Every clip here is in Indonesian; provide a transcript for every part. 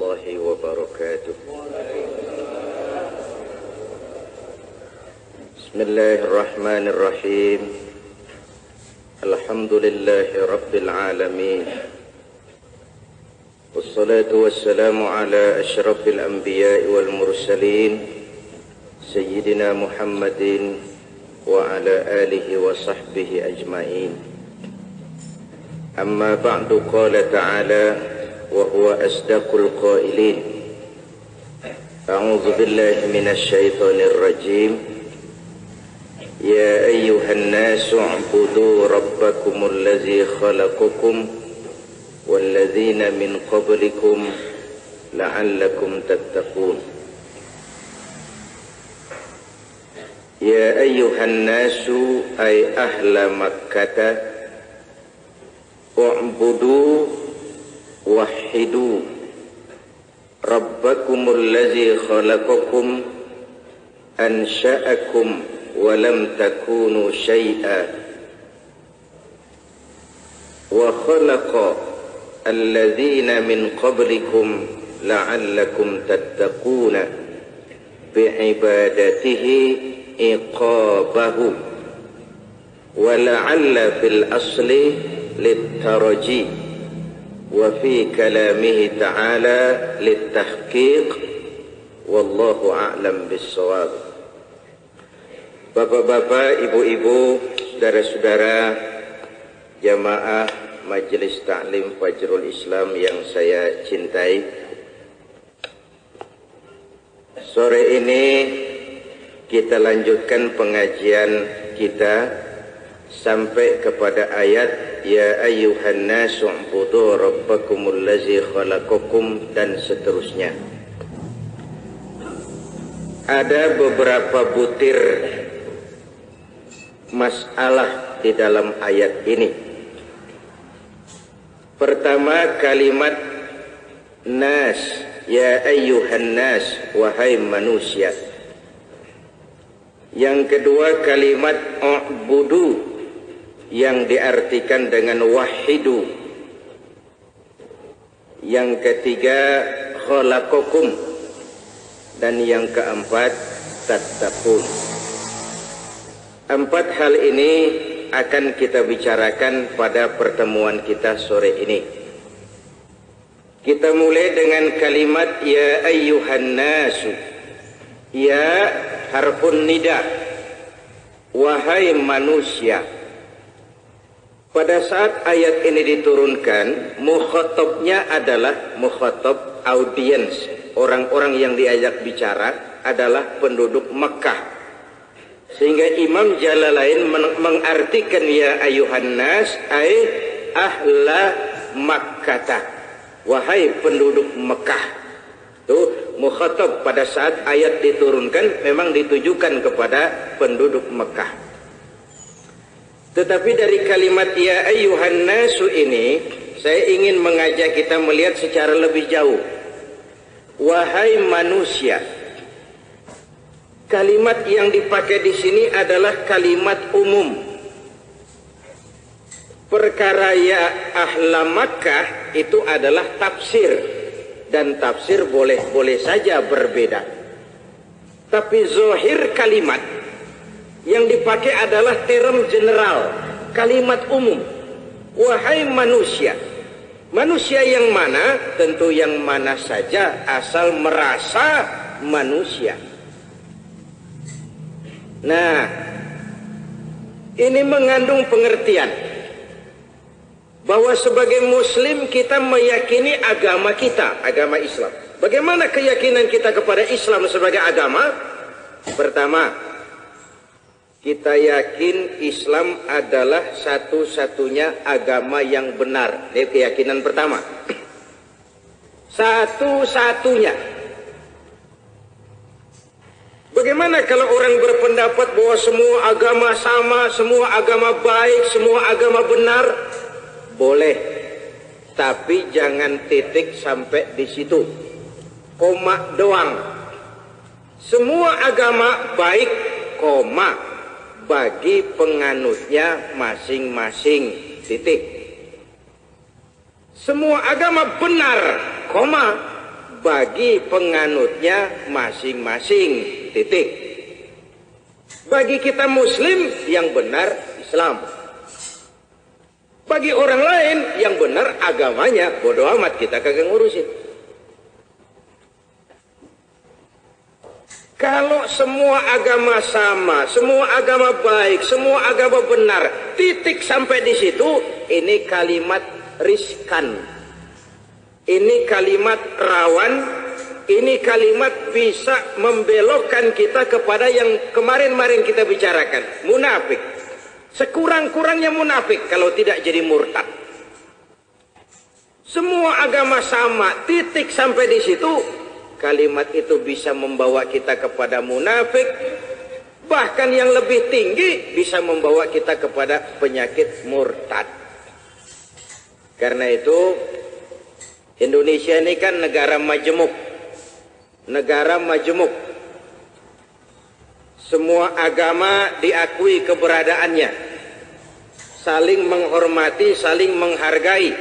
الله وبركاته. بسم الله الرحمن الرحيم. الحمد لله رب العالمين، والصلاة والسلام على أشرف الأنبياء والمرسلين سيدنا محمد وعلى آله وصحبه أجمعين. أما بعد، قال تعالى وهو أصدق القائلين: أعوذ بالله من الشيطان الرجيم. يا أيها الناس اعبدوا ربكم الذي خلقكم والذين من قبلكم لعلكم تتقون. يا أيها الناس أي أهل مكة اعبدوا وحدوا ربكم الذي خلقكم أنشأكم ولم تكونوا شيئا وخلق الذين من قبلكم لعلكم تتقون بعبادته إقابه. ولعل في الأصل للترجي، وفي كلامه تعالى للتحقيق، والله أعلم بالصواب. Bapak-bapak, ibu-ibu, saudara-saudara jamaah Majelis Ta'lim Fajrul Islam yang saya cintai, sore ini kita lanjutkan pengajian kita sampai kepada ayat Ya ayyuhan nasu u'budu rabbakumul ladzi khalaqakum dan seterusnya. Ada beberapa butir masalah di dalam ayat ini. Pertama, kalimat nas, ya ayyuhan nas, wahai manusia. Yang kedua, kalimat u'budu yang diartikan dengan wahidu. Yang ketiga, khalaqakum, dan yang keempat, tattaqun. Empat hal ini akan kita bicarakan pada pertemuan kita sore ini. Kita mulai dengan kalimat ya ayyuhan nasu. Ya harfun nida, wahai manusia. Pada saat ayat ini diturunkan, mukhatabnya adalah mukhatab audiens. Orang-orang yang diajak bicara adalah penduduk Mekah. Sehingga Imam Jalalain mengartikan ya ayuhan nas ay ahla Makkah, wahai penduduk Mekah. Tuh, mukhatab pada saat ayat diturunkan memang ditujukan kepada penduduk Mekah. Tetapi dari kalimat ya ayuhan nasu ini, saya ingin mengajak kita melihat secara lebih jauh. Wahai manusia. Kalimat yang dipakai di sini adalah kalimat umum. Perkara ya ahla Makkah itu adalah tafsir, dan tafsir boleh saja berbeda. Tapi zahir kalimat yang dipakai adalah term general, kalimat umum. Wahai manusia. Manusia yang mana? Tentu yang mana saja asal merasa manusia. Nah, ini mengandung pengertian bahwa sebagai muslim kita meyakini agama kita, agama Islam. Bagaimana keyakinan kita kepada Islam sebagai agama? Pertama, kita yakin Islam adalah satu-satunya agama yang benar. Ini keyakinan pertama. Satu-satunya. Bagaimana kalau orang berpendapat bahwa semua agama sama, semua agama baik, semua agama benar? Boleh, tapi jangan titik sampai di situ. Koma doang. Semua agama baik, koma, bagi penganutnya masing-masing, titik. Semua agama benar, koma, bagi penganutnya masing-masing, titik. Bagi kita muslim yang benar Islam. Bagi orang lain yang benar agamanya, bodoh amat, kita kagak ngurusin. Kalau semua agama sama, semua agama baik, semua agama benar, titik sampai di situ, ini kalimat riskan. Ini kalimat rawan, ini kalimat bisa membelokkan kita kepada yang kemarin-marin kita bicarakan, munafik. Sekurang-kurangnya munafik kalau tidak jadi murtad. Semua agama sama, titik sampai di situ, kalimat itu bisa membawa kita kepada munafik, bahkan yang lebih tinggi bisa membawa kita kepada penyakit murtad. Karena itu Indonesia ini kan negara majemuk. Negara majemuk. Semua agama diakui keberadaannya. Saling menghormati, saling menghargai.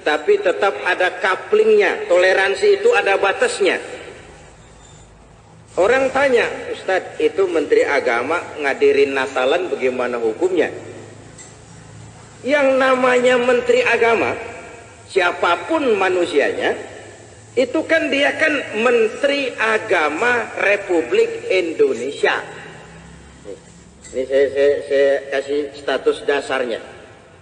Tapi tetap ada couplingnya. Toleransi itu ada batasnya. Orang tanya, Ustadz, itu Menteri Agama ngadirin Natalan bagaimana hukumnya? Yang namanya Menteri Agama, siapapun manusianya, itu kan dia kan Menteri Agama Republik Indonesia. Ini saya kasih status dasarnya.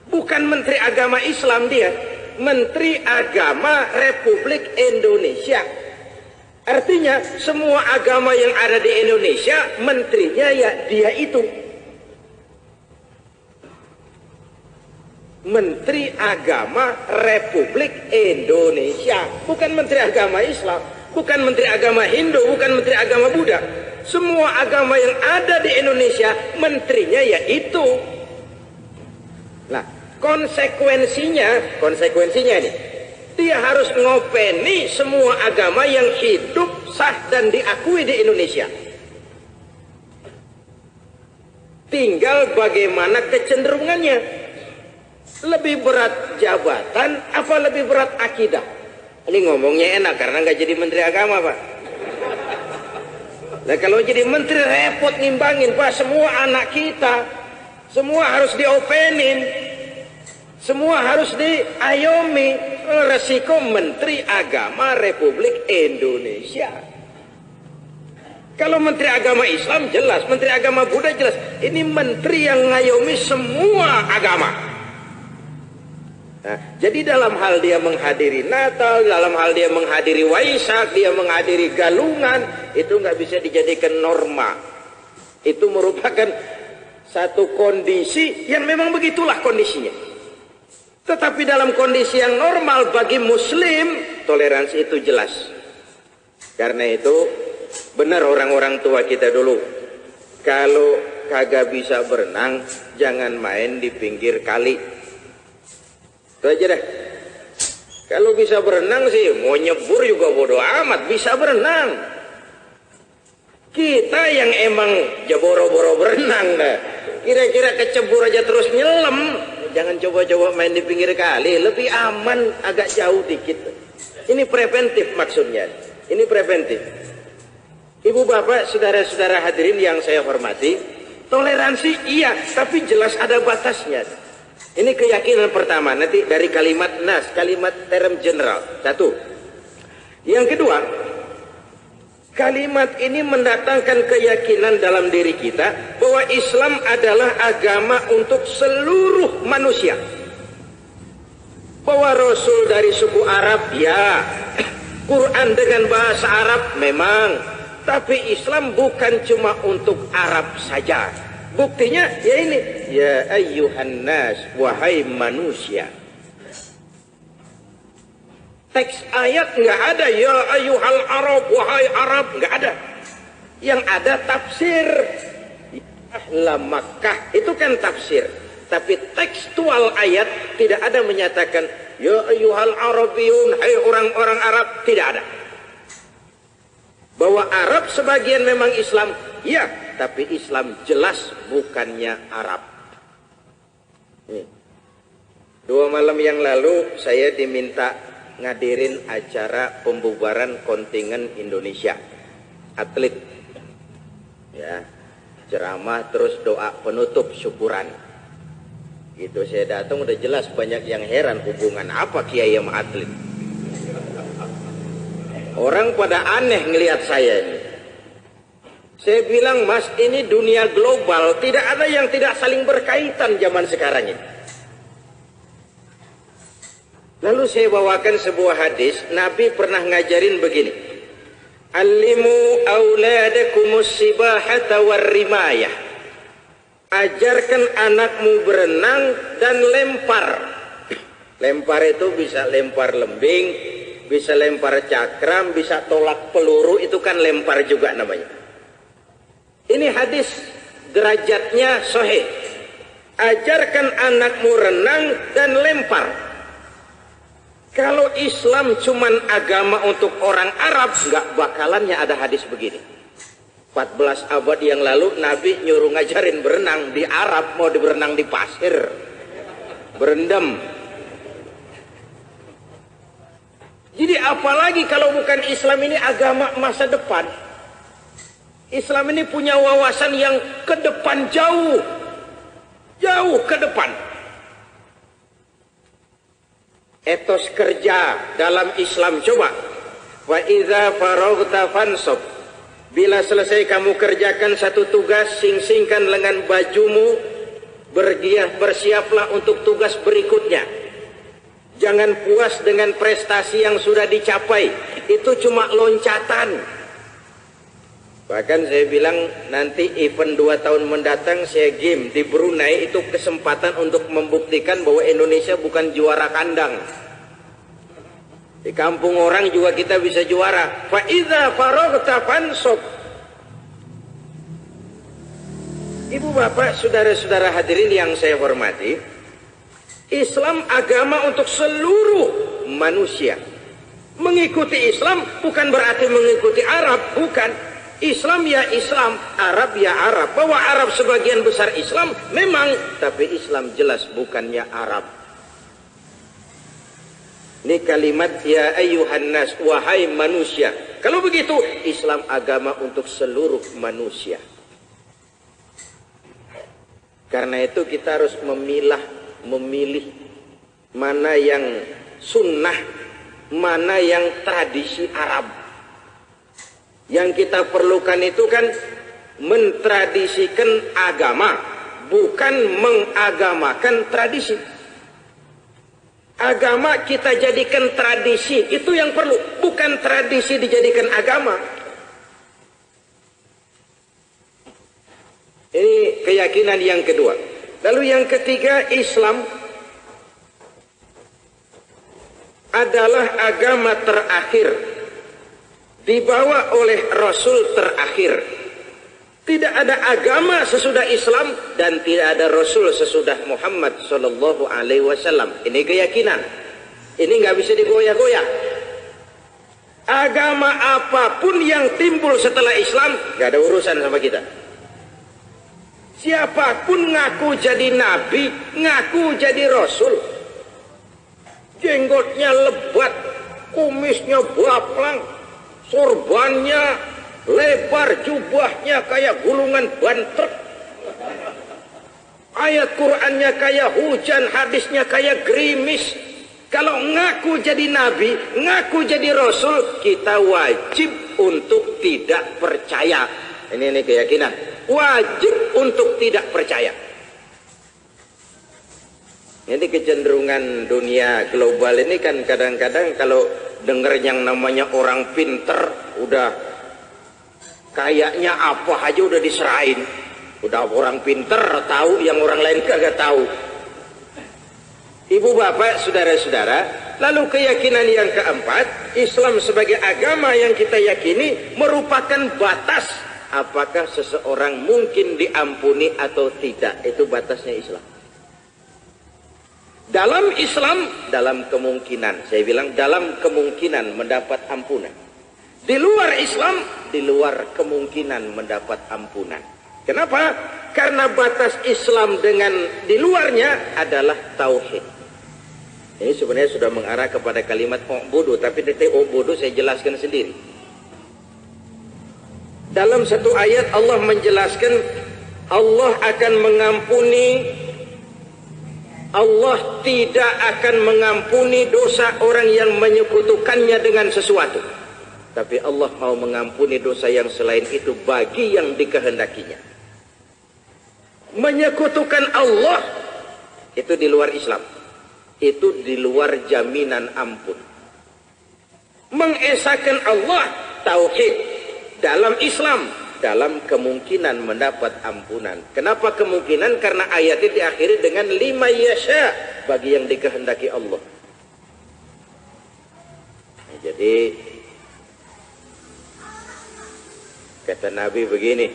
Bukan Menteri Agama Islam dia, Menteri Agama Republik Indonesia. Artinya semua agama yang ada di Indonesia, menterinya ya dia itu. Menteri Agama Republik Indonesia, bukan Menteri Agama Islam, bukan Menteri Agama Hindu, bukan Menteri Agama Buddha. Semua agama yang ada di Indonesia, menterinya ya itu. Nah, konsekuensinya nih, dia harus ngopeni semua agama yang hidup, sah dan diakui di Indonesia. Tinggal bagaimana kecenderungannya. Lebih berat jabatan apa lebih berat akidah? Ini ngomongnya enak karena nggak jadi Menteri Agama, Pak. Nah, kalau jadi menteri repot nimbangin, Pak. Semua anak kita, semua harus diopenin, semua harus diayomi. Resiko Menteri Agama Republik Indonesia. Kalau Menteri Agama Islam jelas, Menteri Agama Buddha jelas. Ini menteri yang ngayomi semua agama. Nah, jadi dalam hal dia menghadiri Natal, dalam hal dia menghadiri Waisak, dia menghadiri Galungan, itu nggak bisa dijadikan norma. Itu merupakan satu kondisi yang memang begitulah kondisinya. Tetapi dalam kondisi yang normal bagi Muslim, toleransi itu jelas. Karena itu benar orang-orang tua kita dulu, kalau kagak bisa berenang, jangan main di pinggir kali. Itu aja dah. Kalau bisa berenang sih, mau nyebur juga bodo amat, bisa berenang. Kita yang emang jaboro-boro berenang dah. Kira-kira kecebur aja terus nyelam. Jangan coba-coba main di pinggir kali, lebih aman agak jauh dikit. Ini preventif maksudnya. Ini preventif. Ibu bapak, saudara-saudara hadirin yang saya hormati, toleransi iya, tapi jelas ada batasnya. Ini keyakinan pertama, nanti dari kalimat nas, kalimat term general. Satu. Yang kedua, kalimat ini mendatangkan keyakinan dalam diri kita bahwa Islam adalah agama untuk seluruh manusia. Bahwa Rasul dari suku Arab, ya. Quran dengan bahasa Arab, memang. Tapi Islam bukan cuma untuk Arab saja. Buktinya ya ini, ya ayyuhan nas, wahai manusia. Teks ayat nggak ada, ya ayyuhal Arab, wahai Arab, nggak ada. Yang ada tafsir. Ahla Makkah itu kan tafsir. Tapi tekstual ayat tidak ada menyatakan ya ayyuhal Arabiyun, hai orang-orang Arab, tidak ada. Bahwa Arab sebagian memang Islam, ya, tapi Islam jelas bukannya Arab. Nih. 2 malam yang lalu saya diminta ngadirin acara pembubaran kontingen Indonesia atlet, ya, ceramah terus doa penutup syukuran. Gitu saya datang udah jelas banyak yang heran hubungan apa kiai sama atlet. Orang pada aneh ngelihat saya ini. Saya bilang, Mas, ini dunia global, tidak ada yang tidak saling berkaitan zaman sekarang ini. Lalu saya bawakan sebuah hadis, Nabi pernah ngajarin begini. Allimu auladakumus sibahata warrimayah. Ajarkan anakmu berenang dan lempar. Lempar itu bisa lempar lembing, bisa lempar cakram, bisa tolak peluru, itu kan lempar juga namanya. Ini hadis derajatnya sahih. Ajarkan anakmu renang dan lempar. Kalau Islam cuman agama untuk orang Arab, nggak bakalannya ada hadis begini. 14 abad yang lalu Nabi nyuruh ngajarin berenang di Arab, mau berenang di pasir, berendam. Jadi apalagi kalau bukan Islam ini agama masa depan. Islam ini punya wawasan yang ke depan jauh. Jauh ke depan. Etos kerja dalam Islam coba. Wa idza faraghta fansab. Bila selesai kamu kerjakan satu tugas, sing-singkan lengan bajumu, bersiaplah untuk tugas berikutnya. Jangan puas dengan prestasi yang sudah dicapai. Itu cuma loncatan. Bahkan saya bilang nanti event 2 tahun mendatang saya game di Brunei, itu kesempatan untuk membuktikan bahwa Indonesia bukan juara kandang. Di kampung orang juga kita bisa juara. Fa idza faraghta fansab. Ibu bapak, saudara-saudara hadirin yang saya hormati, Islam agama untuk seluruh manusia. Mengikuti Islam bukan berarti mengikuti Arab, bukan. Islam ya Islam, Arab ya Arab. Bahwa Arab sebagian besar Islam memang, tapi Islam jelas bukannya Arab. Ini kalimat ya ayyuhan nas, wahai manusia. Kalau begitu Islam agama untuk seluruh manusia. Karena itu kita harus memilih mana yang sunnah, mana yang tradisi Arab. Yang kita perlukan itu kan mentradisikan agama, bukan mengagamakan tradisi. Agama kita jadikan tradisi, itu yang perlu, bukan tradisi dijadikan agama. Ini keyakinan yang kedua. Lalu yang ketiga, Islam adalah agama terakhir, dibawa oleh Rasul terakhir. Tidak ada agama sesudah Islam dan tidak ada Rasul sesudah Muhammad Sallallahu Alaihi Wasallam. Ini keyakinan. Ini nggak bisa digoyah-goyah. Agama apapun yang timbul setelah Islam nggak ada urusan sama kita. Siapapun ngaku jadi nabi, ngaku jadi rasul, jenggotnya lebat, kumisnya baplang, sorbannya lebar, jubahnya kayak gulungan ban truk, ayat Qur'annya kayak hujan, hadisnya kayak gerimis. Kalau ngaku jadi nabi, ngaku jadi rasul, kita wajib untuk tidak percaya. Ini keyakinan, wajib untuk tidak percaya. Jadi kecenderungan dunia global ini kan kadang-kadang kalau dengar yang namanya orang pinter, udah kayaknya apa aja udah diserahin. Udah orang pinter tahu yang orang lain kagak tahu. Ibu bapak, saudara-saudara, lalu keyakinan yang keempat, Islam sebagai agama yang kita yakini merupakan batas apakah seseorang mungkin diampuni atau tidak. Itu batasnya Islam. Dalam Islam, dalam kemungkinan, saya bilang dalam kemungkinan mendapat ampunan. Di luar Islam, di luar kemungkinan mendapat ampunan. Kenapa? Karena batas Islam dengan di luarnya adalah tauhid. Ini sebenarnya sudah mengarah kepada kalimat u'budu, tapi nanti u'budu saya jelaskan sendiri. Dalam satu ayat Allah menjelaskan Allah akan mengampuni, Allah tidak akan mengampuni dosa orang yang menyekutukannya dengan sesuatu. Tapi Allah mau mengampuni dosa yang selain itu bagi yang dikehendakinya. Menyekutukan Allah itu di luar Islam. Itu di luar jaminan ampun. Mengesahkan Allah, tauhid, dalam Islam, dalam kemungkinan mendapat ampunan. Kenapa kemungkinan? Karena ayatnya diakhiri dengan lima yasha, bagi yang dikehendaki Allah. Nah, jadi kata Nabi begini,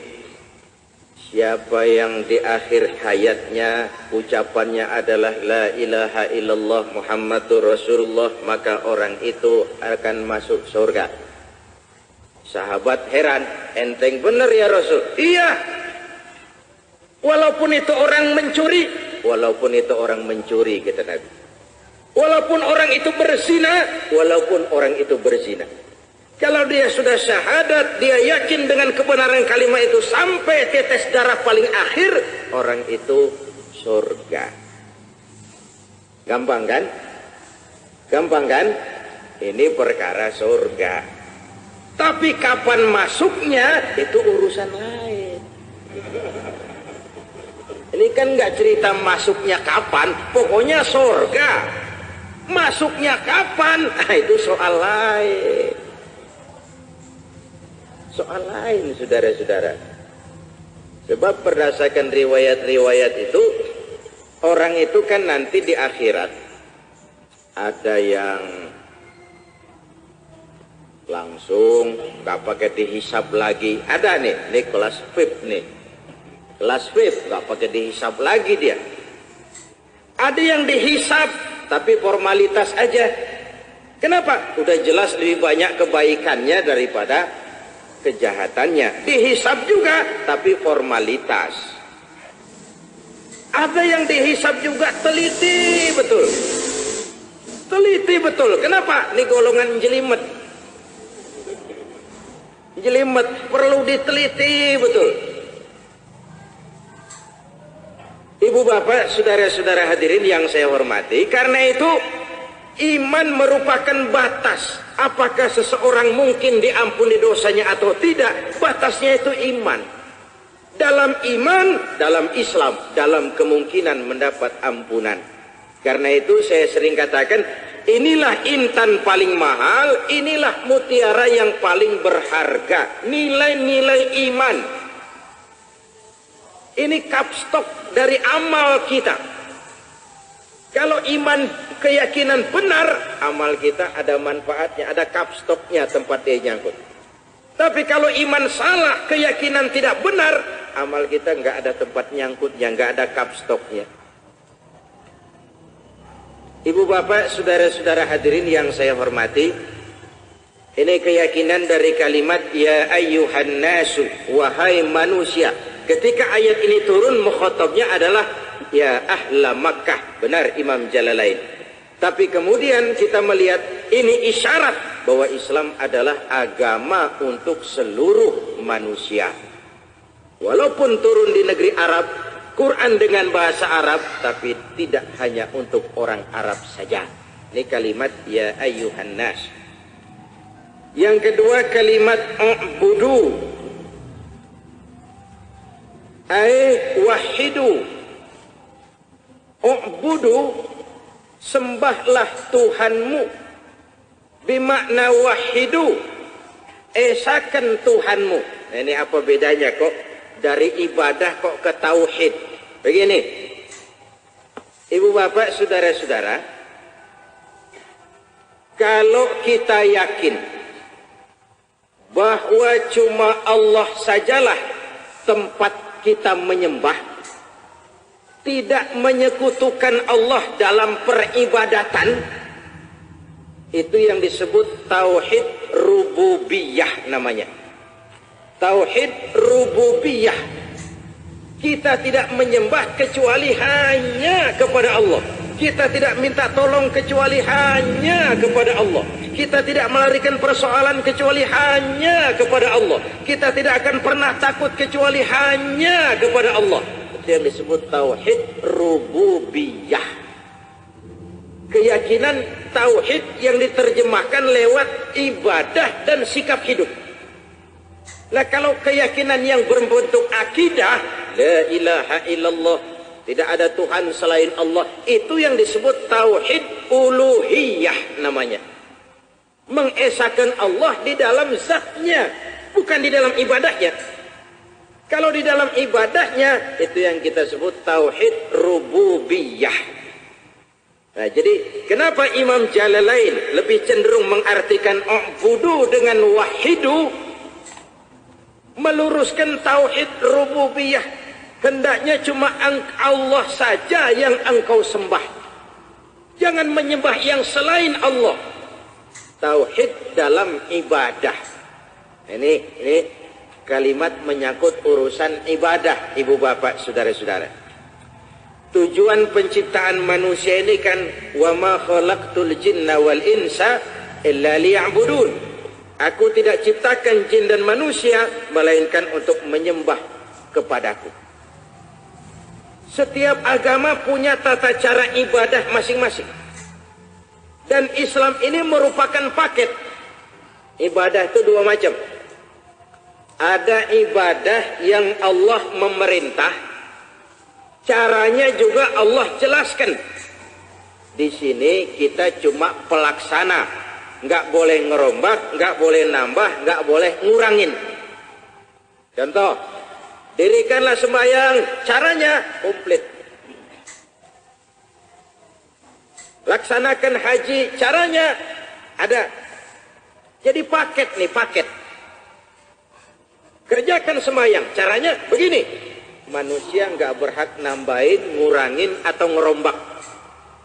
siapa yang di akhir hayatnya ucapannya adalah la ilaha illallah Muhammadur Rasulullah, maka orang itu akan masuk surga. Sahabat heran, enteng bener ya Rasul. Iya. Walaupun itu orang mencuri, walaupun itu orang mencuri, kata Nabi. Walaupun orang itu berzina, walaupun orang itu berzina. Kalau dia sudah syahadat, dia yakin dengan kebenaran kalimat itu sampai tetes darah paling akhir, orang itu surga. Gampang kan? Gampang kan? Ini perkara surga. Tapi kapan masuknya itu urusan lain. Ini kan nggak cerita masuknya kapan, pokoknya surga. Masuknya kapan? Nah, itu soal lain. Soal lain, saudara-saudara. Sebab berdasarkan riwayat-riwayat itu, orang itu kan nanti di akhirat ada yang langsung nggak pakai dihisab lagi. Ada nih kelas VIP nih, kelas VIP nggak pakai dihisab lagi dia. Ada yang dihisab tapi formalitas aja. Kenapa? Udah jelas lebih banyak kebaikannya daripada kejahatannya. Dihisab juga tapi formalitas. Ada yang dihisab juga teliti betul. Teliti betul. Kenapa? Ini golongan jelimet. Jelimet perlu diteliti betul. Ibu bapak, saudara-saudara hadirin yang saya hormati, karena itu iman merupakan batas. Apakah seseorang mungkin diampuni dosanya atau tidak? Batasnya itu iman. Dalam iman, dalam Islam, dalam kemungkinan mendapat ampunan. Karena itu saya sering katakan, inilah intan paling mahal, inilah mutiara yang paling berharga. Nilai-nilai iman. Ini kapstok dari amal kita. Kalau iman keyakinan benar, amal kita ada manfaatnya, ada kapstoknya tempat dia nyangkut. Tapi kalau iman salah, keyakinan tidak benar, amal kita nggak ada tempat nyangkutnya, nggak ada kapstoknya. Ibu bapak, saudara-saudara hadirin yang saya hormati, ini keyakinan dari kalimat ya ayyuhan nasu, wahai manusia. Ketika ayat ini turun, mukhatabnya adalah ya ahla Makkah. Benar Imam Jalalain. Tapi kemudian kita melihat ini isyarat bahwa Islam adalah agama untuk seluruh manusia. Walaupun turun di negeri Arab, Quran dengan bahasa Arab, tapi tidak hanya untuk orang Arab saja. Ini kalimat ya ayyuhan nas. Yang kedua kalimat u'budu, ay wahidu. U'budu, sembahlah Tuhanmu. Bimakna wahidu, esakan Tuhanmu. Nah, ini apa bedanya kok dari ibadah kok ke tauhid? Begini, ibu bapak, saudara-saudara, kalau kita yakin bahwa cuma Allah sajalah tempat kita menyembah, tidak menyekutukan Allah dalam peribadatan, itu yang disebut tauhid rububiyah namanya. Tauhid rububiyah. Kita tidak menyembah kecuali hanya kepada Allah. Kita tidak minta tolong kecuali hanya kepada Allah. Kita tidak melarikan persoalan kecuali hanya kepada Allah. Kita tidak akan pernah takut kecuali hanya kepada Allah. Itu yang disebut tauhid rububiyah. Keyakinan tauhid yang diterjemahkan lewat ibadah dan sikap hidup. Nah, kalau keyakinan yang berbentuk akidah, la ilaha illallah, tidak ada Tuhan selain Allah, itu yang disebut tauhid uluhiyah namanya. Mengesahkan Allah di dalam zatnya, bukan di dalam ibadahnya. Kalau di dalam ibadahnya, itu yang kita sebut tauhid rububiyah. Nah, jadi kenapa Imam Jalalain lebih cenderung mengartikan u'budu dengan wahidu, meluruskan tauhid rububiyah. Hendaknya cuma Allah saja yang engkau sembah. Jangan menyembah yang selain Allah. Tauhid dalam ibadah. Ini kalimat menyangkut urusan ibadah, ibu bapak, saudara-saudara. Tujuan penciptaan manusia ini kan wa ma khalaqtul jinna wal insa illa liya'budun. Aku tidak ciptakan jin dan manusia melainkan untuk menyembah kepadaku. Setiap agama punya tata cara ibadah masing-masing. Dan Islam ini merupakan paket. Ibadah itu dua macam. Ada ibadah yang Allah memerintah. Caranya juga Allah jelaskan. Di sini kita cuma pelaksana. Nggak boleh ngerombak, nggak boleh nambah, nggak boleh ngurangin. Contoh. Dirikanlah sembahyang, caranya komplit. Laksanakan haji, caranya ada. Jadi paket nih, paket. Kerjakan sembahyang, caranya begini. Manusia nggak berhak nambahin, ngurangin, atau ngerombak.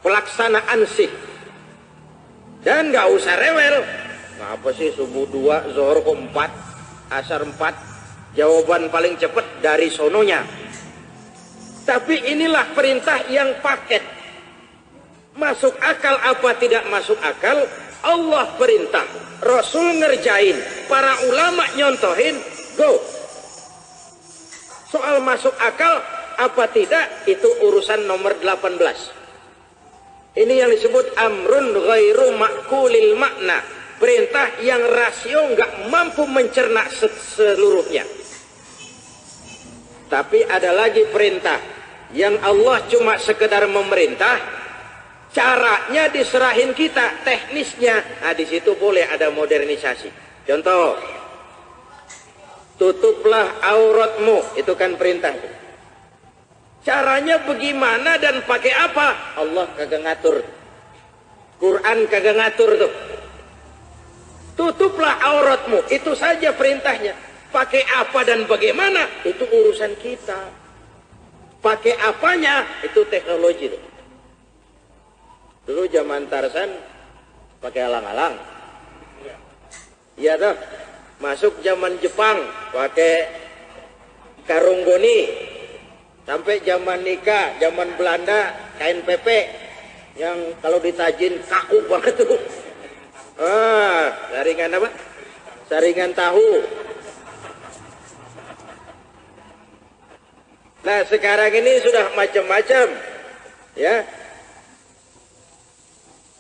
Pelaksanaan sih. Dan nggak usah rewel. Apa sih subuh 2, zuhur 4, asar 4. Jawaban paling cepat dari sononya. Tapi inilah perintah yang paket. Masuk akal apa tidak masuk akal, Allah perintah, Rasul ngerjain, para ulama nyontohin, go. Soal masuk akal apa tidak, itu urusan nomor 18. Ini yang disebut amrun ghairu ma'kulil makna. Perintah yang rasio nggak mampu mencerna seluruhnya. Tapi ada lagi perintah yang Allah cuma sekedar memerintah, caranya diserahin kita, teknisnya. Nah, di situ boleh ada modernisasi. Contoh, tutuplah auratmu, itu kan perintah. Caranya bagaimana dan pakai apa? Allah kagak ngatur. Quran kagak ngatur tuh. Tutuplah auratmu, itu saja perintahnya. Pakai apa dan bagaimana, itu urusan kita. Pakai apanya, itu teknologi. Dulu zaman Tarsan, pakai alang-alang. Iya toh, masuk zaman Jepang, pakai karung goni. Sampai zaman nikah, zaman Belanda, kain pepe. Yang kalau ditajin kaku banget tuh. Saringan apa? Saringan tahu. Nah, sekarang ini sudah macam-macam, ya.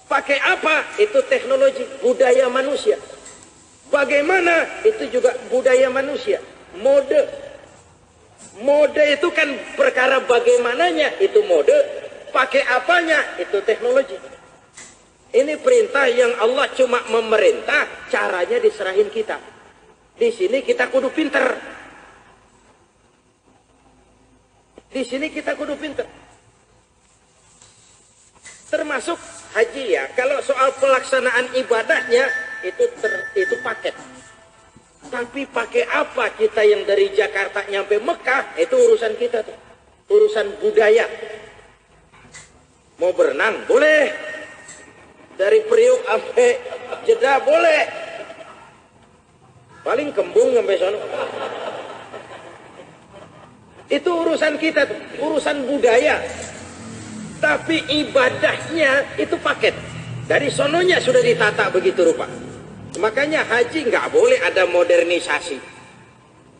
Pakai apa? Itu teknologi, budaya manusia. Bagaimana? Itu juga budaya manusia. Mode. Mode itu kan perkara bagaimananya, itu mode. Pakai apanya? Itu teknologi. Ini perintah yang Allah cuma memerintah, caranya diserahin kita. Di sini kita kudu pinter. Di sini kita kudu pinter. Termasuk haji ya. Kalau soal pelaksanaan ibadahnya itu paket. Tapi pakai apa kita yang dari Jakarta nyampe Mekah, itu urusan kita tuh. Urusan budaya. Mau berenang boleh. Dari Priuk sampai Jeddah boleh. Paling kembung sampai sana. Itu urusan kita tuh, urusan budaya. Tapi ibadahnya itu paket. Dari sononya sudah ditata begitu rupa. Makanya haji nggak boleh ada modernisasi.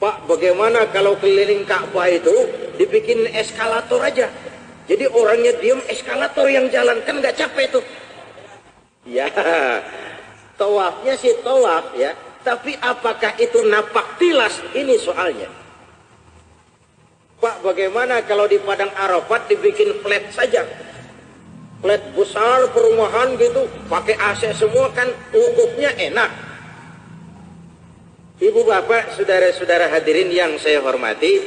Pak, bagaimana kalau keliling Ka'bah itu dibikin eskalator aja? Jadi orangnya diem, eskalator yang jalan, kan nggak capek tuh. Ya, tawafnya sih tawaf ya. Tapi apakah itu napak tilas? Ini soalnya. Pak, bagaimana kalau di Padang Arafat dibikin flat saja? Flat besar perumahan gitu, pakai AC semua, kan wukufnya enak. Ibu bapak, saudara-saudara hadirin yang saya hormati,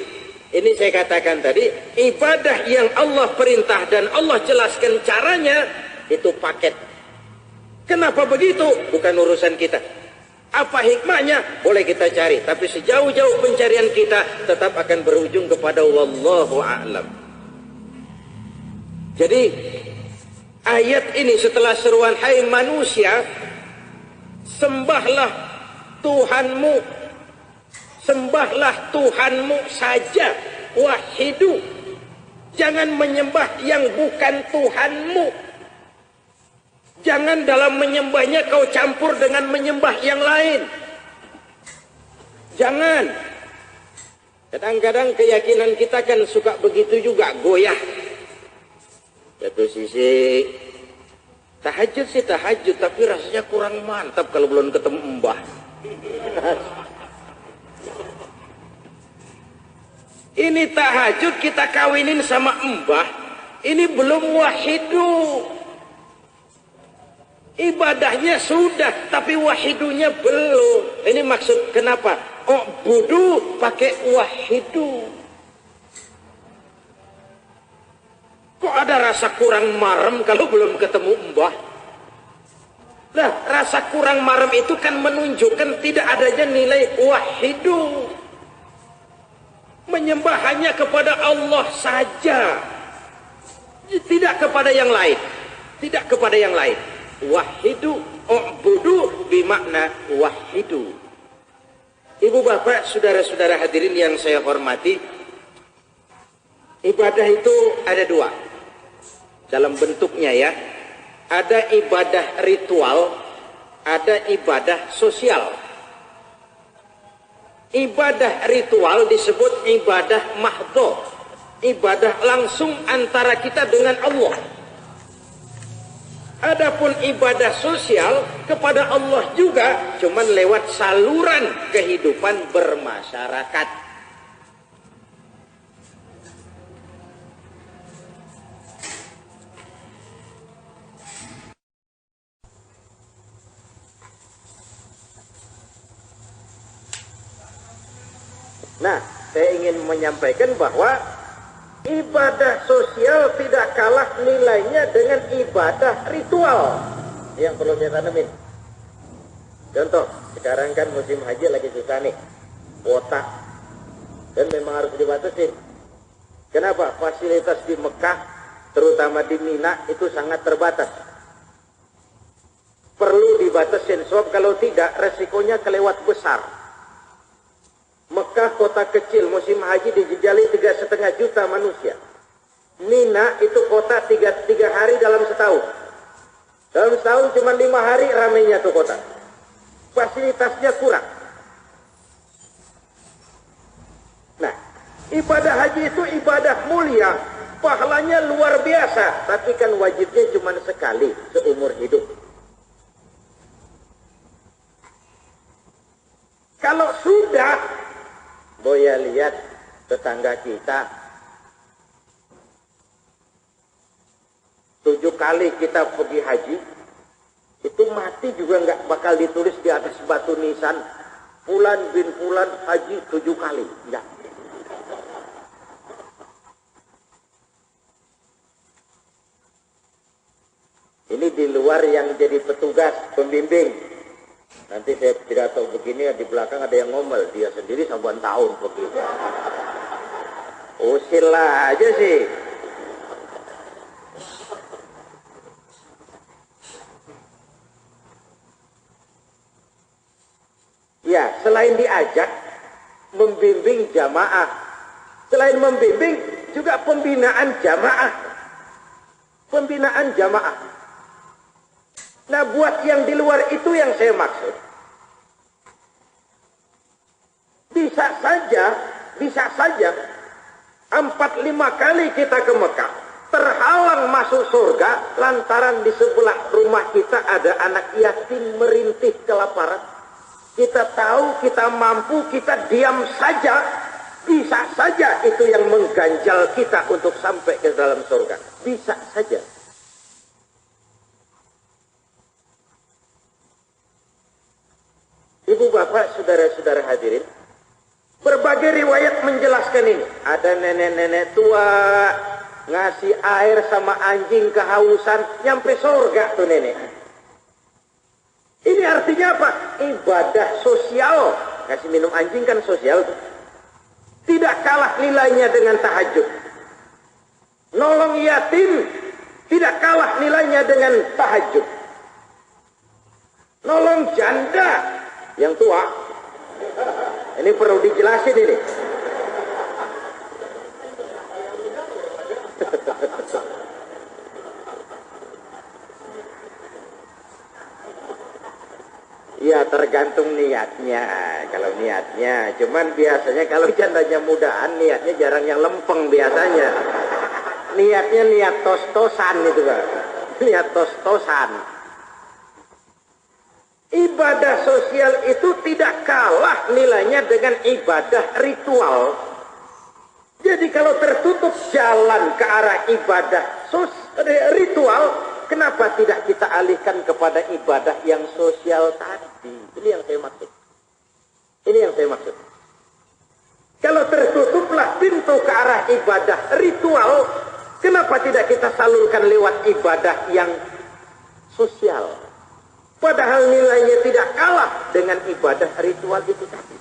ini saya katakan tadi, ibadah yang Allah perintah dan Allah jelaskan caranya, itu paket. Kenapa begitu? Bukan urusan kita. Apa hikmahnya? Boleh kita cari. Tapi sejauh-jauh pencarian kita tetap akan berujung kepada wallahu a'lam. Jadi ayat ini setelah seruan hai manusia, sembahlah Tuhanmu. Sembahlah Tuhanmu saja. Wahidu. Jangan menyembah yang bukan Tuhanmu. Jangan dalam menyembahnya kau campur dengan menyembah yang lain. Jangan. Kadang-kadang keyakinan kita kan suka begitu juga, goyah. Satu sisi tahajud sih tahajud, tapi rasanya kurang mantap kalau belum ketemu mbah. Ini tahajud kita kawinin sama mbah, ini belum wahidu. Ibadahnya sudah, tapi wahidunya belum. Ini maksud kenapa? Oh, budu pakai wahidu. Kok ada rasa kurang marem kalau belum ketemu mbah? Nah, rasa kurang marem itu kan menunjukkan tidak adanya nilai wahidu. Menyembah hanya kepada Allah saja. Tidak kepada yang lain. Tidak kepada yang lain. Wahidu, u'budu bimakna wahidu. Ibu bapak, saudara-saudara hadirin yang saya hormati, ibadah itu ada dua dalam bentuknya ya. Ada ibadah ritual, ada ibadah sosial. Ibadah ritual disebut ibadah mahdhah, ibadah langsung antara kita dengan Allah. Adapun ibadah sosial kepada Allah juga cuman lewat saluran kehidupan bermasyarakat. Nah, saya ingin menyampaikan bahwa ibadah sosial tidak kalah nilainya dengan ibadah ritual yang perlu saya tanemin. Contoh, sekarang kan musim haji lagi susah nih, kuota, dan memang harus dibatasin. Kenapa? Fasilitas di Mekah, terutama di Mina, itu sangat terbatas. Perlu dibatasin, sebab kalau tidak resikonya kelewat besar. Mekah kota kecil, musim haji dijejali 3,5 juta manusia. Mina itu kota 3 hari dalam setahun. Dalam setahun cuma 5 hari ramainya tuh kota. Fasilitasnya kurang. Nah, ibadah haji itu ibadah mulia. Pahalanya luar biasa. Tapi kan wajibnya cuma sekali seumur hidup. Kalau sudah, Boya lihat tetangga kita 7 kali kita pergi haji, itu mati juga nggak bakal ditulis di atas batu nisan Fulan bin Fulan haji 7 kali. Enggak. Ini di luar yang jadi petugas pembimbing. Nanti saya tidak tahu begini, di belakang ada yang ngomel, dia sendiri sabuan tahun begitu. Usil aja sih. Ya, selain diajak, membimbing jamaah. Selain membimbing, juga pembinaan jamaah. pembinaan jamaah. Nah, buat yang di luar itu yang saya maksud. Bisa saja 4-5 kali kita ke Mekah terhalang masuk surga lantaran di sebelah rumah kita ada anak yatim merintih kelaparan. Kita tahu, kita mampu, kita diam saja. Bisa saja itu yang mengganjal kita untuk sampai ke dalam surga. Bisa saja. Ibu bapak, saudara-saudara hadirin, berbagai riwayat menjelaskan ini. Ada nenek-nenek tua ngasih air sama anjing kehausan, nyampe surga tuh nenek. Ini artinya apa? Ibadah sosial. Kasih minum anjing kan sosial tuh. Tidak kalah nilainya dengan tahajud. Nolong yatim tidak kalah nilainya dengan tahajud. Nolong janda yang tua, ini perlu dijelasin ini. Ya tergantung niatnya. Kalau niatnya, cuman biasanya kalau jandanya mudaan, niatnya jarang yang lempeng biasanya. Niatnya niat tos-tosan itu Pak. Niat tos-tosan. Ibadah sosial itu tidak kalah nilainya dengan ibadah ritual. Jadi kalau tertutup jalan ke arah ibadah ritual, kenapa tidak kita alihkan kepada ibadah yang sosial tadi? Ini yang saya maksud. Ini yang saya maksud. Kalau tertutuplah pintu ke arah ibadah ritual, kenapa tidak kita salurkan lewat ibadah yang sosial? Padahal nilainya tidak kalah dengan ibadah ritual itu tadi.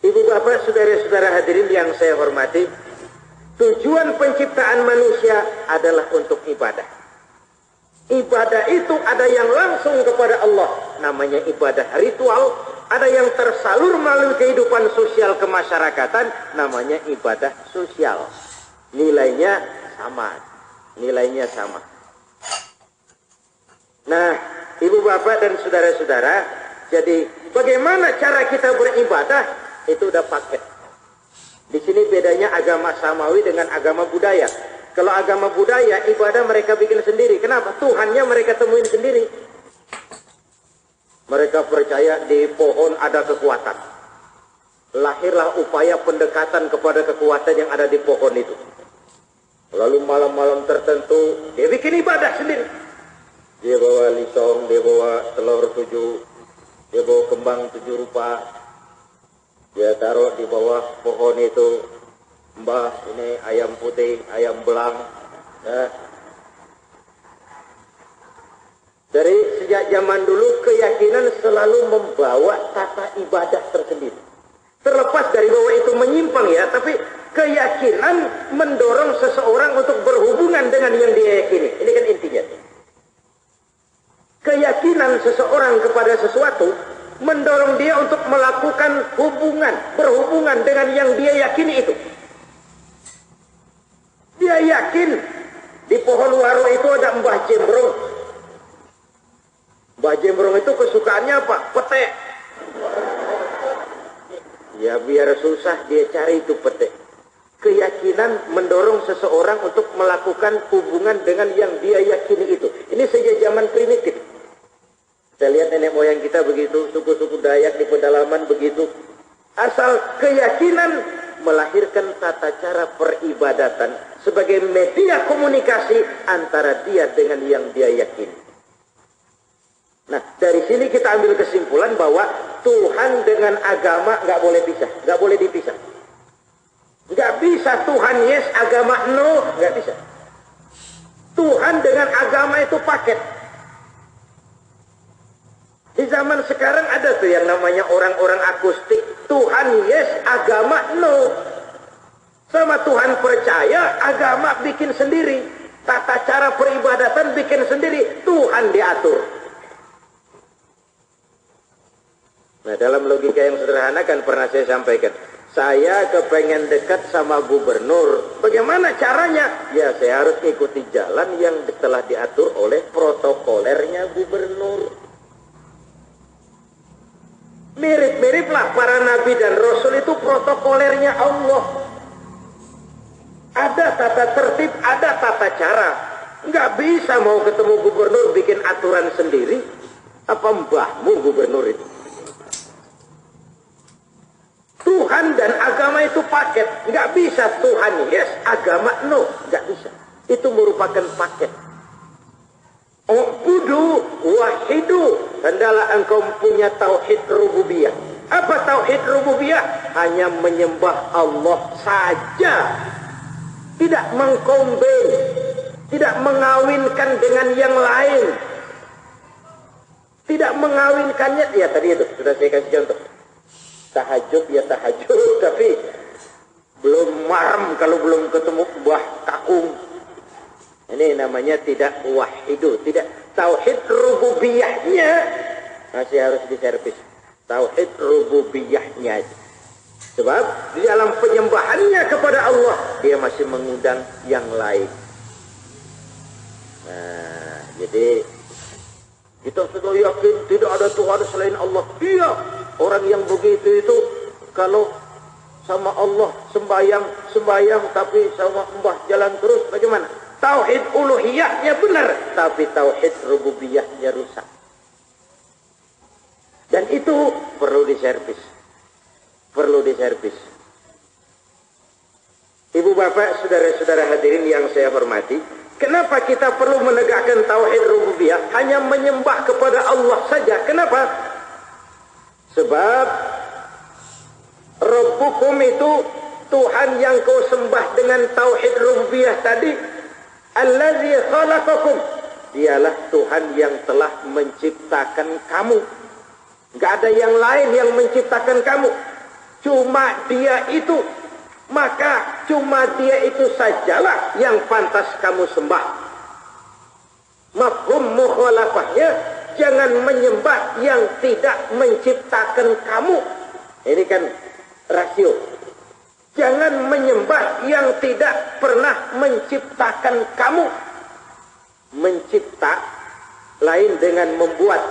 Ibu bapak, saudara-saudara hadirin yang saya hormati, tujuan penciptaan manusia adalah untuk ibadah. Ibadah itu ada yang langsung kepada Allah, namanya ibadah ritual. Ada yang tersalur melalui kehidupan sosial kemasyarakatan, namanya ibadah sosial. Nilainya sama. Nilainya sama. Nah, ibu bapak dan saudara-saudara, jadi bagaimana cara kita beribadah? Itu udah paket. Di sini bedanya agama samawi dengan agama budaya. Kalau agama budaya, ibadah mereka bikin sendiri. Kenapa? Tuhannya mereka temuin sendiri. Mereka percaya di pohon ada kekuatan. Lahirlah upaya pendekatan kepada kekuatan yang ada di pohon itu. Lalu malam-malam tertentu, dia bikin ibadah sendiri. Dia bawa lisong, dia bawa telur 7, dia bawa kembang 7 rupa. Dia taruh di bawah pohon itu. Mbah, ini ayam putih, ayam belang. Ya. Dari sejak zaman dulu keyakinan selalu membawa tata ibadah tersendiri. Terlepas dari bahwa itu menyimpang ya, tapi keyakinan mendorong seseorang untuk berhubungan dengan yang dia yakini. Ini kan intinya. Keyakinan seseorang kepada sesuatu mendorong dia untuk melakukan hubungan, berhubungan dengan yang dia yakini itu. Dia yakin di pohon waro itu ada Mbah Jembrong. Mbah Jembrong itu kesukaannya apa? Petek. Ya biar susah dia cari itu petek. Keyakinan mendorong seseorang untuk melakukan hubungan dengan yang dia yakini itu. Ini sejak zaman primitif. Kita lihat nenek moyang kita begitu, suku-suku Dayak di pedalaman begitu. Asal keyakinan melahirkan tata cara peribadatan sebagai media komunikasi antara dia dengan yang dia yakini. Nah, dari sini kita ambil kesimpulan bahwa Tuhan dengan agama nggak boleh pisah, nggak boleh dipisah. Nggak bisa Tuhan yes, agama no, nggak bisa. Tuhan dengan agama itu paket. Di zaman sekarang ada tuh yang namanya orang-orang akustik. Tuhan yes, agama no. Sama Tuhan percaya, agama bikin sendiri. Tata cara peribadatan bikin sendiri. Tuhan diatur. Nah dalam logika yang sederhana kan pernah saya sampaikan. Saya kepengen dekat sama gubernur. Bagaimana caranya? Ya saya harus ikuti jalan yang telah diatur oleh protokolernya gubernur. Mirip-miriplah para nabi dan rasul itu protokolernya Allah. Ada tata tertib, ada tata cara. Nggak bisa mau ketemu gubernur bikin aturan sendiri. Apa mbahmu gubernur itu? Tuhan dan agama itu paket. Nggak bisa Tuhan yes, agama no. Nggak bisa. Itu merupakan paket. Ubudu wahidu. Hendaklah engkau punya tauhid rububiyah. Apa tauhid rububiyah? Hanya menyembah Allah saja. Tidak mengkombin. Tidak mengawinkan dengan yang lain. Tidak mengawinkannya. Ya tadi itu sudah saya kasih contoh. Tahajud ya tahajud, tapi belum marem kalau belum ketemu buah kakung. Ini namanya tidak wahidu, tidak tauhid rububiyahnya masih harus diservis. Tauhid rububiyahnya. Sebab di dalam penyembahannya kepada Allah dia masih mengundang yang lain. Nah, jadi kita sudah yakin tidak ada Tuhan selain Allah. Iya. Orang yang begitu itu kalau sama Allah sembayang tapi sama mbah jalan terus bagaimana? Tauhid uluhiyahnya benar tapi tauhid rububiyahnya rusak. Dan itu perlu diservis. Perlu diservis. Ibu bapak, saudara-saudara hadirin yang saya hormati, kenapa kita perlu menegakkan tauhid rububiyah? Hanya menyembah kepada Allah saja. Kenapa? Sebab Rabbukum itu Tuhan yang kau sembah dengan tauhid rububiyah tadi, allazi khalaqakum, dialah Tuhan yang telah menciptakan kamu. Enggak ada yang lain yang menciptakan kamu. Cuma dia itu. Maka cuma dia itu sajalah yang pantas kamu sembah. Mafhum mukhalafahnya, jangan menyembah yang tidak menciptakan kamu. Ini kan rasio. Jangan menyembah yang tidak pernah menciptakan kamu. Mencipta lain dengan membuat.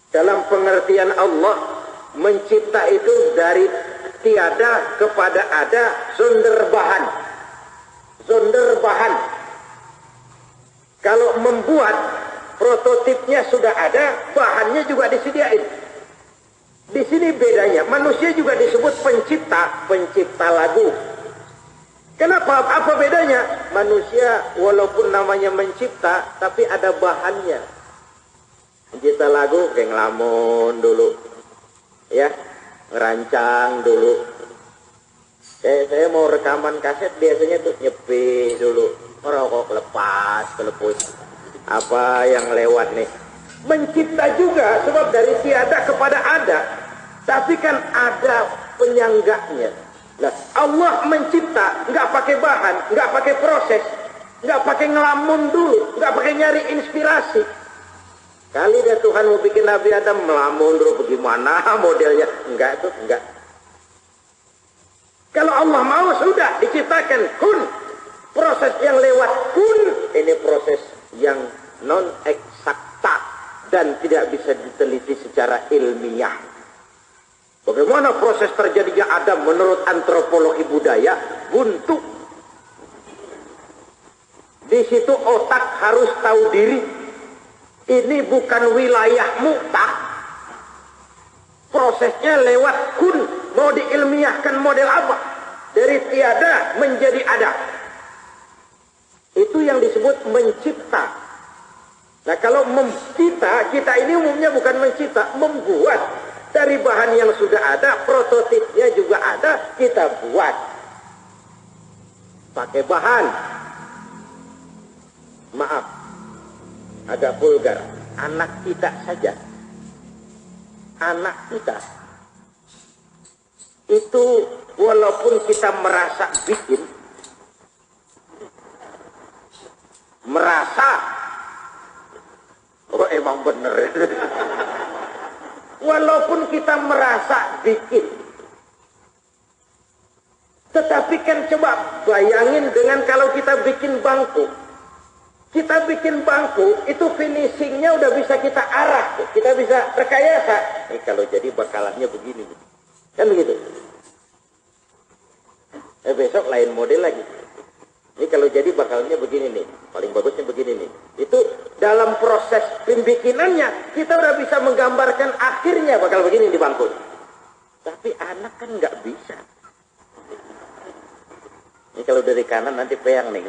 Dalam pengertian Allah, mencipta itu dari tiada kepada ada, sonder bahan. Sonder bahan. Kalau membuat, prototipnya sudah ada, bahannya juga disediain. Di sini bedanya, manusia juga disebut pencipta, pencipta lagu. Kenapa? Apa bedanya? Manusia walaupun namanya mencipta, tapi ada bahannya. Pencipta lagu kayak ngelamun dulu, ya, ngerancang dulu. Saya mau rekaman kaset biasanya tuh nyepi dulu, merokok lepas, kelepus. Apa yang lewat nih? Mencipta juga, sebab dari tiada kepada ada. Tapi kan ada penyangganya. Nah, Allah mencipta, nggak pakai bahan, nggak pakai proses, nggak pakai ngelamun dulu, nggak pakai nyari inspirasi. Kali dia Tuhan mau bikin Nabi Adam melamun dulu bagaimana modelnya? Enggak tuh, enggak. Kalau Allah mau sudah diciptakan kun. Proses yang lewat kun, ini proses yang non eksakta dan tidak bisa diteliti secara ilmiah. Bagaimana proses terjadinya Adam menurut antropologi budaya? Buntu. Di situ otak harus tahu diri. Ini bukan wilayahmu, tak. Prosesnya lewat kun. Mau diilmiahkan model apa? Dari tiada menjadi ada. Itu yang disebut mencipta. Nah kalau mencipta, kita ini umumnya bukan mencipta, membuat. Dari bahan yang sudah ada, prototipnya juga ada, kita buat. Pakai bahan. Maaf, agak vulgar. Anak kita saja. Anak kita. Itu walaupun kita merasa bikin. Merasa. Oh emang bener. Walaupun kita merasa bikin. Tetapi kan coba bayangin dengan kalau kita bikin bangku. Kita bikin bangku, itu finishingnya udah bisa kita arah. Kita bisa rekayasa. Kalau jadi bakalannya begini. Kan begitu. Besok lain model lagi. Ini kalau jadi bakalnya begini nih. Paling bagusnya begini nih. Itu dalam proses pembikinannya, kita udah bisa menggambarkan akhirnya bakal begini di bangku. Tapi anak kan nggak bisa. Ini kalau dari kanan nanti peyang nih.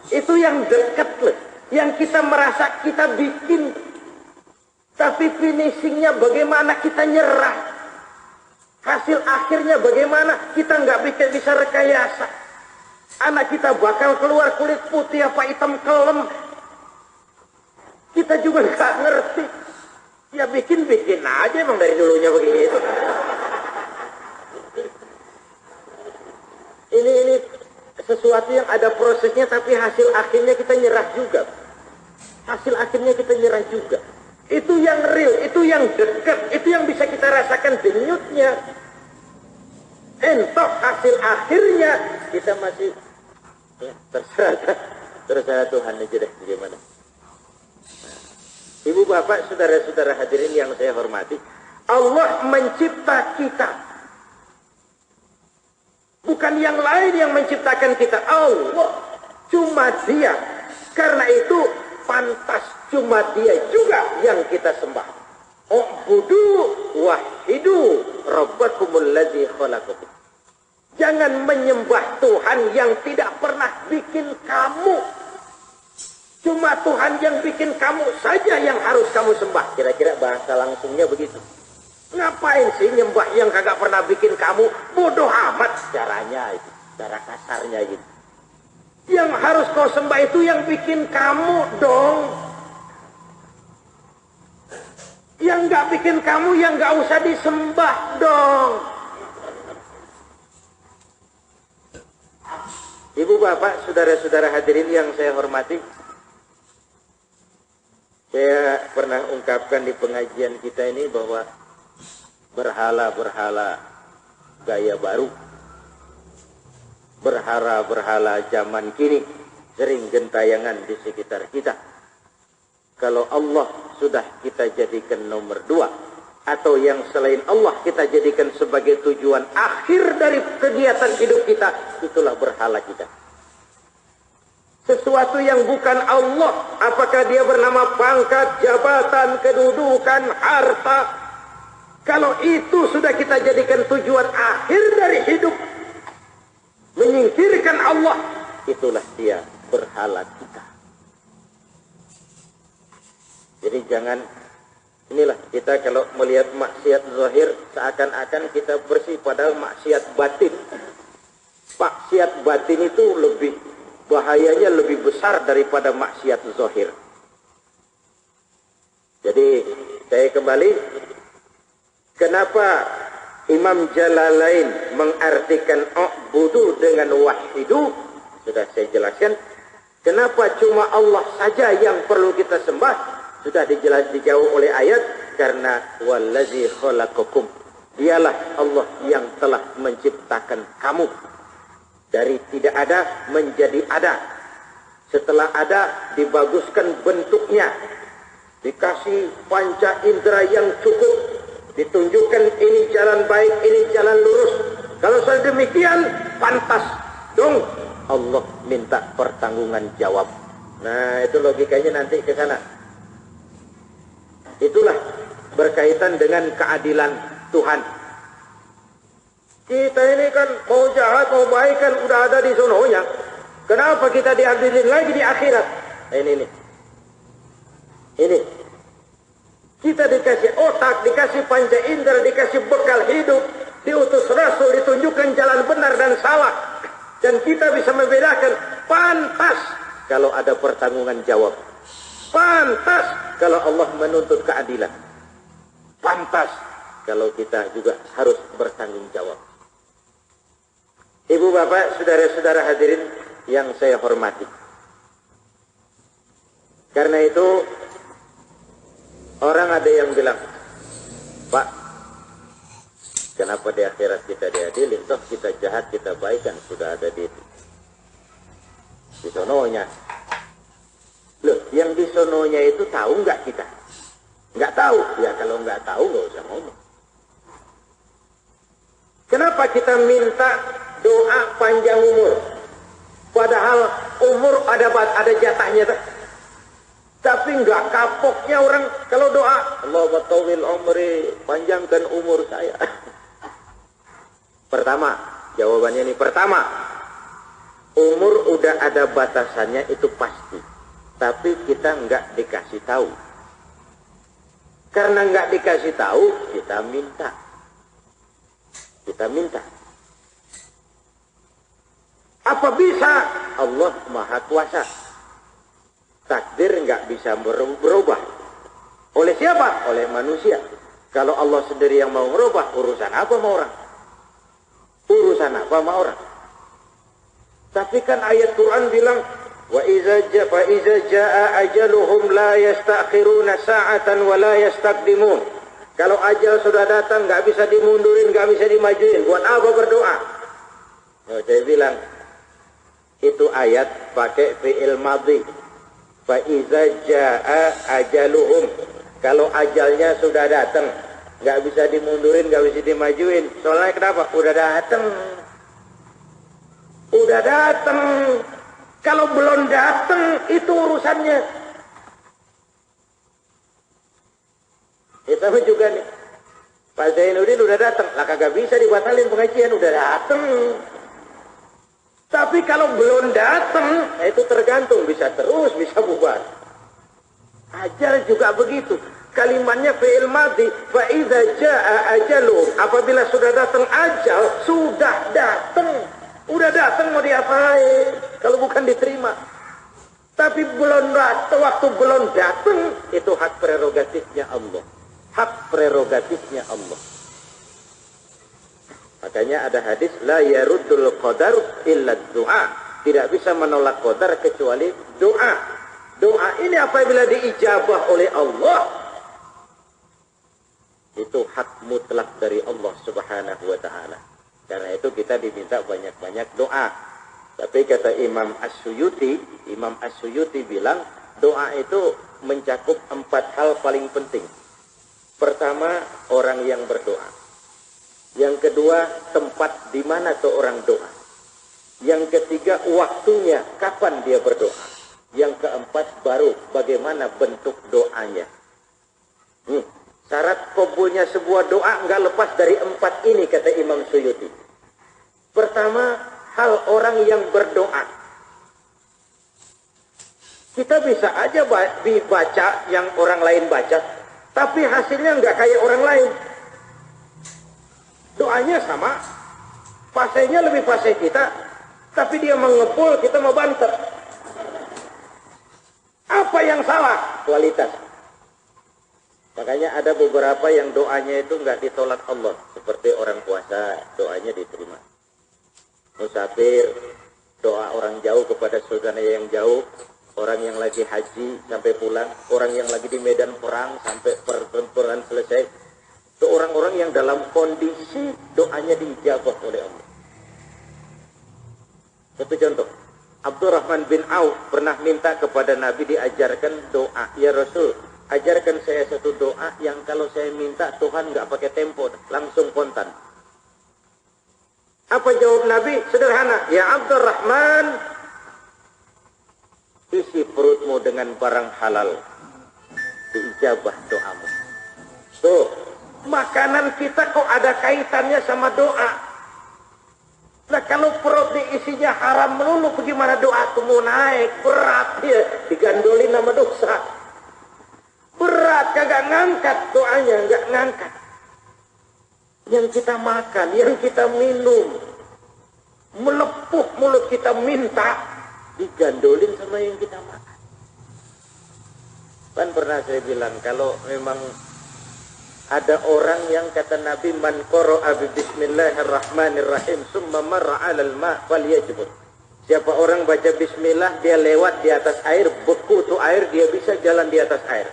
Itu yang dekat loh. Yang kita merasa kita bikin. Tapi finishingnya bagaimana kita nyerah. Hasil akhirnya bagaimana kita nggak bisa rekayasa. Anak kita bakal keluar kulit putih apa hitam kelem. Kita juga nggak ngerti. Ya bikin aja emang dari dulunya begitu. Ini sesuatu yang ada prosesnya tapi hasil akhirnya kita nyerah juga. Hasil akhirnya kita nyerah juga. Itu yang real, itu yang dekat, itu yang bisa kita rasakan denyutnya. Entok hasil akhirnya kita masih ya, terserah Tuhan aja deh bagaimana. Ibu bapak, saudara-saudara hadirin yang saya hormati, Allah mencipta kita. Bukan yang lain yang menciptakan kita. Allah. Cuma Dia. Karena itu pantas cuma Dia juga yang kita sembah. U'budu wahidu rabbakumul ladzi khalaqakum. Jangan menyembah Tuhan yang tidak pernah bikin kamu. Cuma Tuhan yang bikin kamu saja yang harus kamu sembah. Kira-kira bahasa langsungnya begitu. Ngapain sih nyembah yang kagak pernah bikin kamu? Bodoh amat caranya itu. Cara kasarnya gitu. Yang harus kau sembah itu yang bikin kamu dong. Yang gak bikin kamu yang gak usah disembah dong. Ibu bapak, saudara-saudara hadirin yang saya hormati. Saya pernah ungkapkan di pengajian kita ini bahwa berhala-berhala gaya baru, berhala-berhala zaman kini sering gentayangan di sekitar kita. Kalau Allah sudah kita jadikan nomor 2, atau yang selain Allah kita jadikan sebagai tujuan akhir dari kegiatan hidup kita, itulah berhala kita. Sesuatu yang bukan Allah, apakah dia bernama pangkat, jabatan, kedudukan, harta, kalau itu sudah kita jadikan tujuan akhir dari hidup, menyingkirkan Allah, itulah dia berhala kita. Jadi jangan, inilah kita kalau melihat maksiat zahir seakan-akan kita bersih, padahal maksiat batin. Maksiat batin itu lebih bahayanya, lebih besar daripada maksiat zahir. Jadi saya kembali, kenapa Imam Jalalain mengartikan u'budu dengan wahidu? Sudah saya jelaskan. Kenapa cuma Allah saja yang perlu kita sembah? Sudah dijawab oleh ayat. Karena wallazi khalaqakum, dialah Allah yang telah menciptakan kamu dari tidak ada menjadi ada. Setelah ada, dibaguskan bentuknya, dikasih panca indera yang cukup, ditunjukkan ini jalan baik, ini jalan lurus. Kalau sudah demikian, pantas dong Allah minta pertanggungan jawab. Nah, itu logikanya nanti ke sana. Itulah berkaitan dengan keadilan Tuhan. Kita ini kan mau jahat, mau baik kan udah ada di sononya. Kenapa kita diadilin lagi di akhirat? Ini. Kita dikasih otak, dikasih panca indera, dikasih bekal hidup, diutus Rasul, ditunjukkan jalan benar dan salah. Dan kita bisa membedakan. Pantas kalau ada pertanggungan jawab. Pantas kalau Allah menuntut keadilan. Pantas kalau kita juga harus bertanggung jawab. Ibu bapak, saudara-saudara hadirin yang saya hormati. Karena itu Orang ada yang bilang, Pak, kenapa di akhirat kita diadilin? Toh kita jahat, kita baik kan sudah ada di sononya. Loh, yang di sononya itu tahu nggak kita? Nggak tahu. Ya kalau nggak tahu nggak usah ngomong. Kenapa kita minta doa panjang umur? Padahal umur ada jatahnya. Tapi nggak kapoknya orang kalau doa, Allahumma tawil umri, panjangkan umur saya. Pertama, jawabannya ini pertama, umur udah ada batasannya itu pasti. Tapi kita nggak dikasih tahu. Karena nggak dikasih tahu, kita minta. Kita minta. Apa bisa? Allah Maha Kuasa. Takdir nggak bisa berubah. Oleh siapa? Oleh manusia. Kalau Allah sendiri yang mau merubah, urusan apa sama orang? Urusan apa sama orang? Tapi kan ayat Quran bilang, wa iza jaa ajaluhum la yastakhiruna sa'atan wa la yastaqdimun. Kalau ajal sudah datang nggak bisa dimundurin, nggak bisa dimajuin. Buat apa berdoa? Nah, saya bilang itu ayat pakai fi'il madhi. Fa iza jaa ajaluhum. Kalau ajalnya sudah datang, nggak bisa dimundurin, nggak bisa dimajuin. Soalnya kenapa? Udah datang. Udah datang. Kalau belum datang, itu urusannya. Itu juga nih. Pak Zainuddin udah datang. Lah kagak bisa dibatalin pengajian. Udah datang. Tapi kalau belum datang, itu tergantung. Bisa terus, bisa bubar. Ajal juga begitu. Kalimatnya fi'il madhi. Fa idza jaa ajaluhum. Apabila sudah datang ajal, sudah datang. Udah datang mau diapain? Kalau bukan diterima. Tapi belum datang, waktu belum datang, itu hak prerogatifnya Allah. Hak prerogatifnya Allah. Makanya ada hadis, la yaruddul qadar illa doa. Tidak bisa menolak qadar kecuali doa. Doa ini apabila diijabah oleh Allah, itu hak mutlak dari Allah Subhanahu wa ta'ala. Karena itu kita diminta banyak-banyak doa. Tapi kata Imam As-Suyuti bilang, doa itu mencakup 4 hal paling penting. Pertama, orang yang berdoa. Yang kedua, tempat di mana tuh orang doa. Yang ketiga, waktunya, kapan dia berdoa. Yang keempat, baru bagaimana bentuk doanya. Syarat kabulnya sebuah doa enggak lepas dari 4 ini, kata Imam Suyuti. Pertama, hal orang yang berdoa. Kita bisa aja dibaca yang orang lain baca, tapi hasilnya enggak kayak orang lain. Doanya sama, fasenya lebih fase kita, tapi dia mengepul, kita mau banter. Apa yang salah? Kualitas. Makanya ada beberapa yang doanya itu nggak ditolak Allah. Seperti orang puasa, doanya diterima. Musafir, doa orang jauh kepada saudara yang jauh. Orang yang lagi haji sampai pulang. Orang yang lagi di medan perang sampai pertempuran selesai. Itu orang-orang yang dalam kondisi doanya diijabah oleh Allah. Satu contoh. Abdurrahman bin Auf pernah minta kepada Nabi diajarkan doa. Ya Rasul, ajarkan saya satu doa yang kalau saya minta Tuhan nggak pakai tempo, langsung spontan. Apa jawab Nabi? Sederhana. Ya Abdurrahman, isi perutmu dengan barang halal, diijabah doamu. Tuh, makanan kita kok ada kaitannya sama doa. Nah kalau perut diisinya haram melulu, bagaimana doa itu mau naik? Berat ya, digandolin sama dosa. Berat, kagak ngangkat doanya, nggak ngangkat. Yang kita makan, yang kita minum, melepuh mulut kita minta, digandolin sama yang kita makan. Kan pernah saya bilang, kalau memang ada orang yang kata Nabi, man qara'a bi bismillahirrahmanirrahim summa marra 'alal ma' falyajbur. Siapa orang baca bismillah, dia lewat di atas air, beku tuh air, dia bisa jalan di atas air.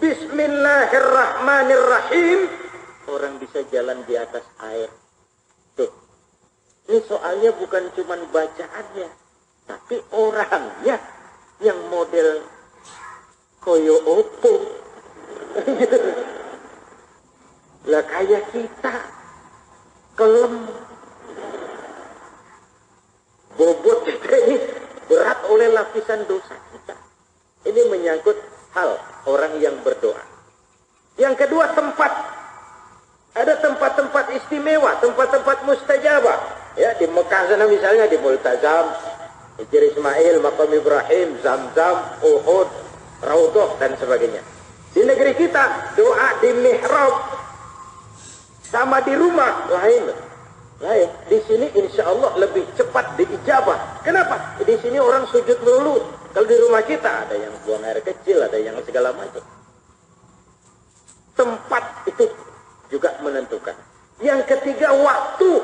Bismillahirrahmanirrahim, orang bisa jalan di atas air. Tuh, ini soalnya bukan cuma bacaannya, tapi orangnya yang model koyo opo. Lah kayak kita kelem, bobot kita ini berat oleh lapisan dosa kita. Ini menyangkut hal orang yang berdoa. Yang kedua, tempat. Ada tempat-tempat istimewa, tempat-tempat mustajabah. Ya, di Mekah sana misalnya, di Multazam, Hijr Ismail, Maqam Ibrahim, Zamzam, Uhud, Raudhah dan sebagainya. Di negeri kita, doa di mihrab sama di rumah lain. Di sini insya Allah lebih cepat diijabah. Kenapa? Di sini orang sujud melulu. Kalau di rumah kita ada yang buang air kecil, ada yang segala macam. Tempat itu juga menentukan. Yang ketiga, waktu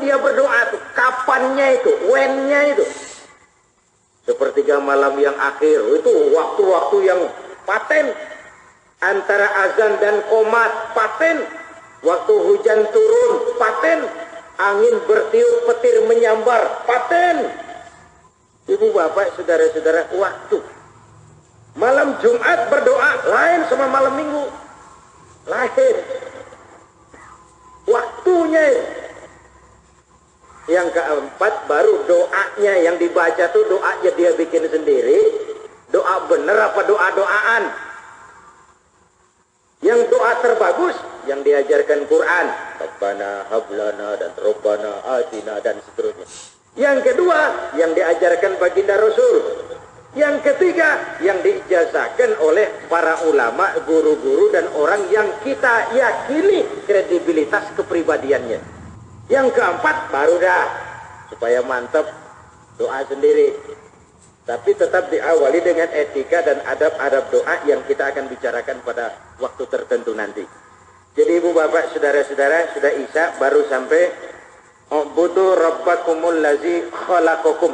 dia berdoa itu, kapannya itu, when-nya itu. Sepertiga malam yang akhir, itu waktu-waktu yang paten. Antara azan dan qomat, paten. Waktu hujan turun, paten. Angin bertiup, petir menyambar, paten. Ibu bapak, saudara-saudara, waktu. Malam Jumat berdoa, lain sama malam Minggu. Lain. Waktunya. Yang keempat, baru doanya yang dibaca tuh doanya dia bikin sendiri. Doa bener apa doa-doaan? Yang doa terbagus yang diajarkan Quran, Rabbana hablana dan Rabbana atina dan seterusnya. Yang kedua yang diajarkan baginda Rasul. Yang ketiga yang diijazahkan oleh para ulama, guru-guru dan orang yang kita yakini kredibilitas kepribadiannya. Yang keempat baru dah supaya mantap doa sendiri. Tapi tetap diawali dengan etika dan adab-adab doa yang kita akan bicarakan pada waktu tertentu nanti. Jadi ibu bapak, saudara-saudara, sudah isya baru sampai ubudu rabbakumul lazi khalaqakum.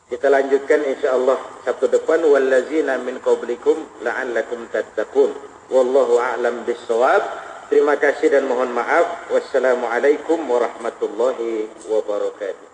Kita lanjutkan insyaallah Sabtu depan, wallazina min qablikum la'allakum tattaqun. Wallahu a'lam bissawab. Terima kasih dan mohon maaf. Wassalamualaikum warahmatullahi wabarakatuh.